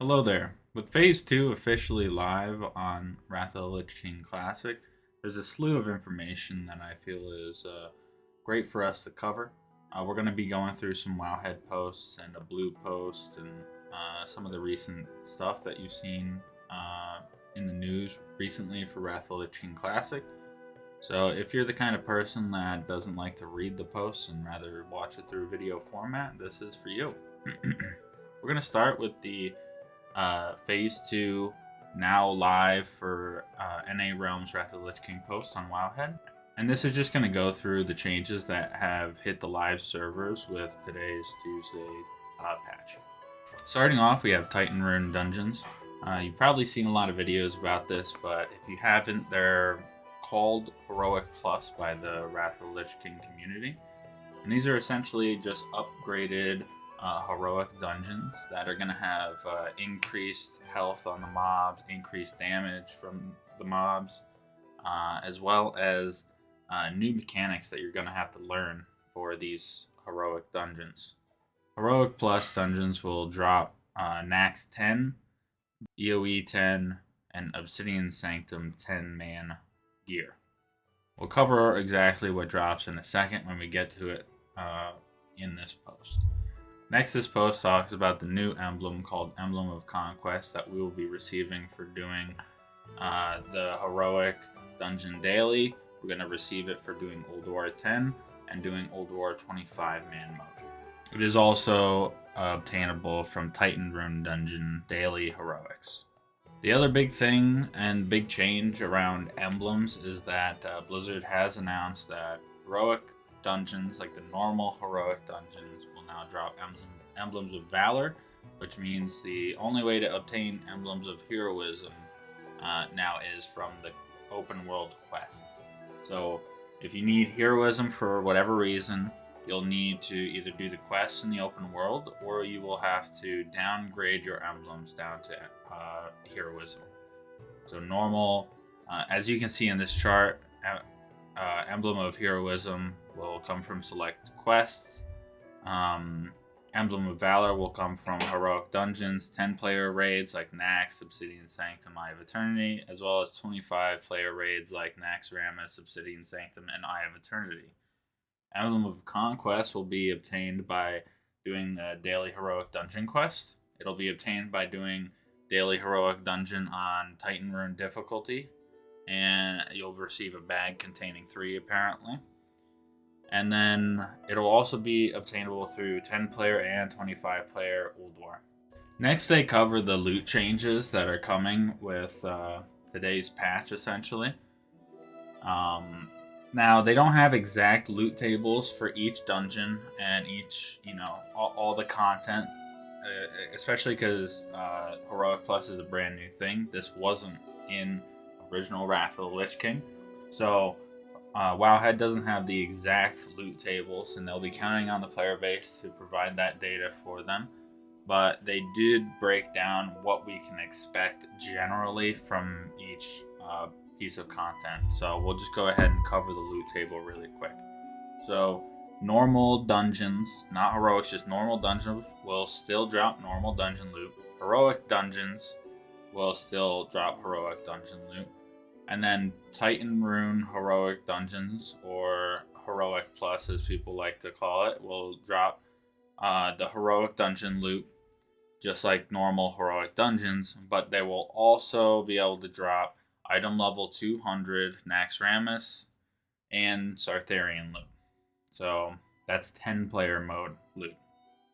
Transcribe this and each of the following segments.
Hello there. With Phase 2 officially live on Wrath of the Lich King Classic, there's a slew of information that I feel is great for us to cover. We're going to be going through some Wowhead posts and a blue post and some of the recent stuff that you've seen in the news recently for Wrath of the Lich King Classic. So if you're the kind of person that doesn't like to read the posts and rather watch it through video format, this is for you. We're going to start with the Phase 2 now live for NA Realms Wrath of the Lich King post on Wowhead. And this is just going to go through the changes that have hit the live servers with today's Tuesday patch. Starting off, we have Titan Rune Dungeons. You've probably seen a lot of videos about this, but if you haven't, they're called Heroic Plus by the Wrath of the Lich King community. And these are essentially just upgraded heroic dungeons that are going to have increased health on the mobs, increased damage from the mobs, as well as new mechanics that you're going to have to learn for these heroic dungeons. Heroic Plus dungeons will drop Nax 10, EOE 10, and Obsidian Sanctum 10 man gear. We'll cover exactly what drops in a second when we get to it in this post. Next, this post talks about the new emblem called Emblem of Conquest that we will be receiving for doing the Heroic Dungeon Daily. We're going to receive it for doing Ulduar 10 and doing Ulduar 25-man mode. It is also obtainable from Titan Rune Dungeon Daily Heroics. The other big thing and big change around emblems is that Blizzard has announced that heroic dungeons, like the normal heroic dungeons, will now drop emblems of valor, which means the only way to obtain emblems of heroism now is from the open world quests. So if you need heroism for whatever reason, you'll need to either do the quests in the open world, or you will have to downgrade your emblems down to heroism. So normal, as you can see in this chart, emblem of heroism will come from select quests. Emblem of valor will come from heroic dungeons, 10-player raids like Nax, Obsidian Sanctum, Eye of Eternity, as well as 25-player raids like Naxxramas, Obsidian Sanctum, and Eye of Eternity. Emblem of Conquest will be obtained by doing the daily heroic dungeon quest. It'll be obtained by doing daily heroic dungeon on Titan Rune difficulty, and you'll receive a bag containing 3 apparently. And then it'll also be obtainable through 10-player and 25-player Ulduar. Next, they cover the loot changes that are coming with today's patch, essentially. Now, they don't have exact loot tables for each dungeon and each, all the content, especially because Heroic Plus is a brand new thing. This wasn't in original Wrath of the Lich King. So, Wowhead doesn't have the exact loot tables, and they'll be counting on the player base to provide that data for them. But they did break down what we can expect generally from each piece of content. So we'll just go ahead and cover the loot table really quick. So normal dungeons, not heroics, just normal dungeons will still drop normal dungeon loot. Heroic dungeons will still drop heroic dungeon loot. And then Titan Rune heroic dungeons, or Heroic Plus as people like to call it, will drop the heroic dungeon loot just like normal heroic dungeons, but they will also be able to drop item level 200 Naxxramas and Sartharian loot. So that's 10-player mode loot.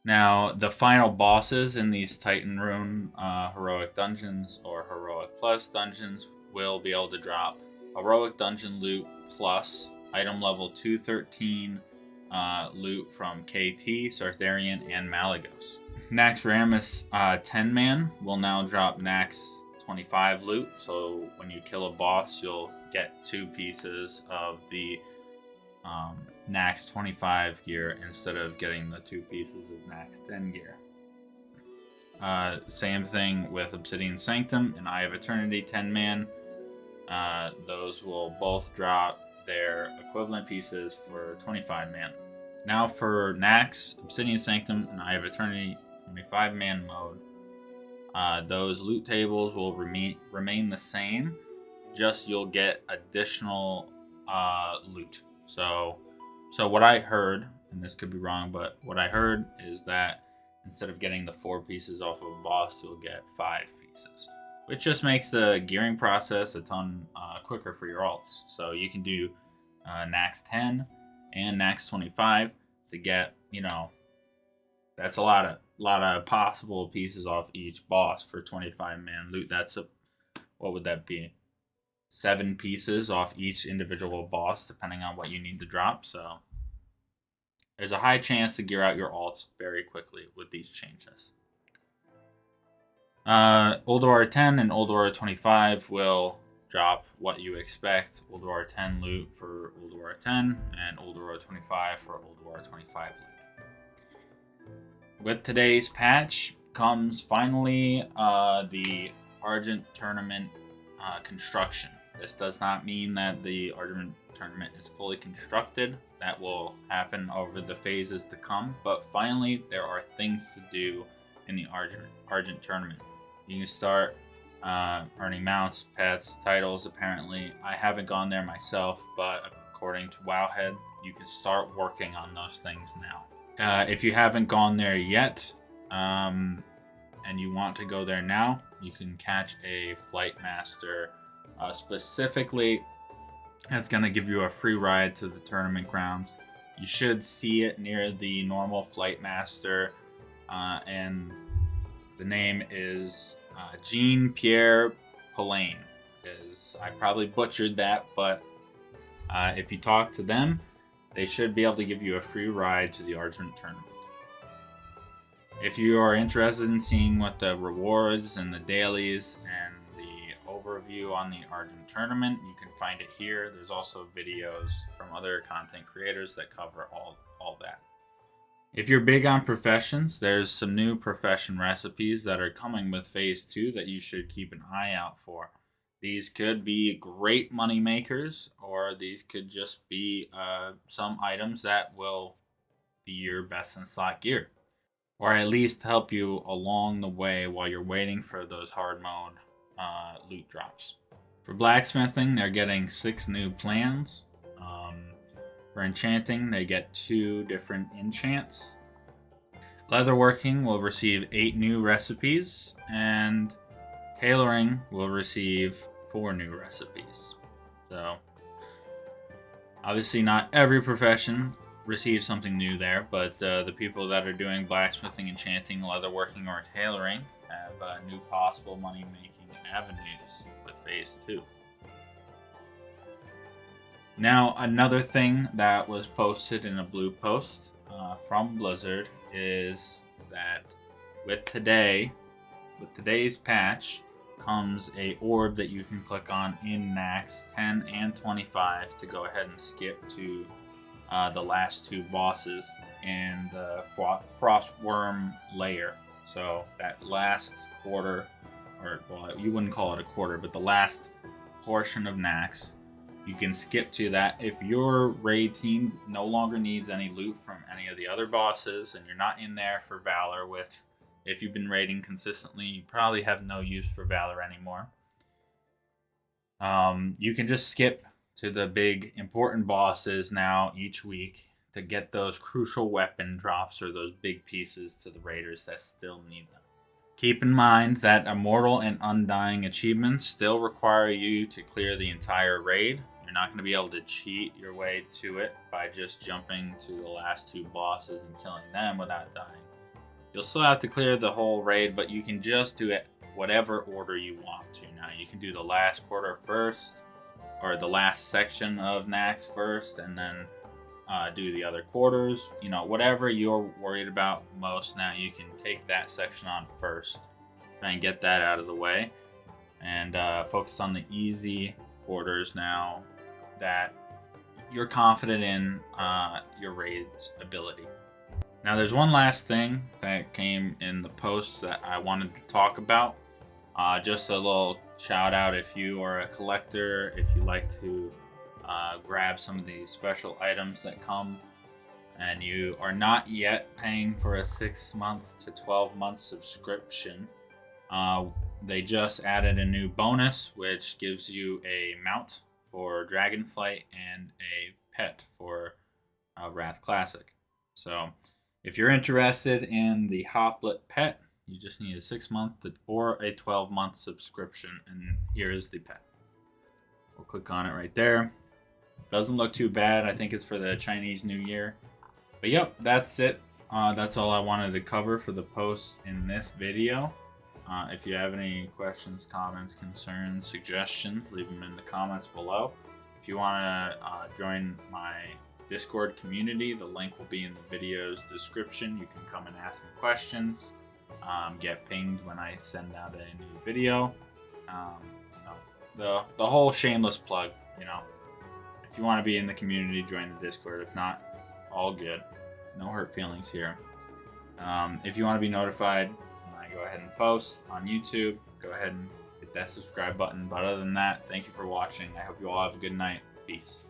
Now, the final bosses in these Titan Rune heroic dungeons or Heroic Plus dungeons will be able to drop heroic dungeon loot plus item level 213 loot from KT, Sartharian, and Malagos. Naxxramas 10-man will now drop Nax 25 loot, so when you kill a boss, you'll get 2 pieces of the Nax 25 gear instead of getting the 2 pieces of Nax 10 gear. Same thing with Obsidian Sanctum and Eye of Eternity 10-man. Those will both drop their equivalent pieces for 25-man. Now for Nax, Obsidian Sanctum, and Eye of Eternity 25-man mode, Those loot tables will remain the same, just you'll get additional loot. So what I heard, and this could be wrong, but what I heard is that instead of getting the 4 pieces off of a boss, you'll get 5 pieces, which just makes the gearing process a ton quicker for your alts. So you can do Nax 10 and Nax 25 to get, that's a lot of possible pieces off each boss for 25-man loot. That's what would that be? 7 pieces off each individual boss, depending on what you need to drop. So there's a high chance to gear out your alts very quickly with these changes. Ulduar 10 and Ulduar 25 will drop what you expect. Ulduar 10 loot for Ulduar 10 and Ulduar 25 for Ulduar 25 loot. With today's patch comes finally the Argent Tournament construction. This does not mean that the Argent Tournament is fully constructed. That will happen over the phases to come. But finally, there are things to do in the Argent Tournament. You can start earning mounts, pets, titles, apparently. I haven't gone there myself, but according to Wowhead, you can start working on those things now. If you haven't gone there yet, and you want to go there now, you can catch a Flight Master. Specifically, that's going to give you a free ride to the tournament grounds. You should see it near the normal Flight Master, and the name is Jean-Pierre Poulain. I probably butchered that, but if you talk to them, they should be able to give you a free ride to the Argent Tournament. If you are interested in seeing what the rewards and the dailies and the overview on the Argent Tournament, you can find it here. There's also videos from other content creators that cover all that. If you're big on professions, there's some new profession recipes that are coming with Phase 2 that you should keep an eye out for. These could be great money makers, or these could just be some items that will be your best in slot gear, or at least help you along the way while you're waiting for those hard mode loot drops. For blacksmithing, they're getting 6 new plans. For enchanting, they get 2 different enchants. Leatherworking will receive 8 new recipes, and tailoring will receive 4 new recipes. So, obviously not every profession receives something new there, but the people that are doing blacksmithing, enchanting, leatherworking, or tailoring have new possible money-making avenues with Phase 2. Now, another thing that was posted in a blue post from Blizzard is that with today's patch comes a orb that you can click on in Nax 10 and 25 to go ahead and skip to the last 2 bosses in the Frostworm layer. So that last quarter, or well, you wouldn't call it a quarter, but the last portion of Nax, you can skip to that. If your raid team no longer needs any loot from any of the other bosses and you're not in there for Valor, which if you've been raiding consistently, you probably have no use for Valor anymore. You can just skip to the big important bosses now each week to get those crucial weapon drops or those big pieces to the raiders that still need them. Keep in mind that Immortal and Undying achievements still require you to clear the entire raid. You're not going to be able to cheat your way to it by just jumping to the last 2 bosses and killing them without dying. You'll still have to clear the whole raid, but you can just do it whatever order you want to. Now, you can do the last quarter first, or the last section of Nax first, and then do the other quarters. Whatever you're worried about most now, you can take that section on first. Try and get that out of the way, and focus on the easy quarters now that you're confident in your raid's ability. Now, there's one last thing that came in the post that I wanted to talk about. Just a little shout out if you are a collector, if you like to grab some of these special items that come and you are not yet paying for a 6-month to 12-month subscription, They just added a new bonus, which gives you a mount for Dragonflight and a pet for Wrath Classic. So, if you're interested in the Hoplet pet, you just need a 6-month or a 12-month subscription, and here is the pet. We'll click on it right there. Doesn't look too bad. I think it's for the Chinese New Year. But yep, that's it. That's all I wanted to cover for the post in this video. If you have any questions, comments, concerns, suggestions, leave them in the comments below. If you want to join my Discord community, the link will be in the video's description. You can come and ask me questions, get pinged when I send out a new video. The whole shameless plug, you know. If you want to be in the community, join the Discord. If not, all good. No hurt feelings here. If you want to be notified when I go ahead and post on YouTube, go ahead and hit that subscribe button. But other than that, thank you for watching. I hope you all have a good night. Peace.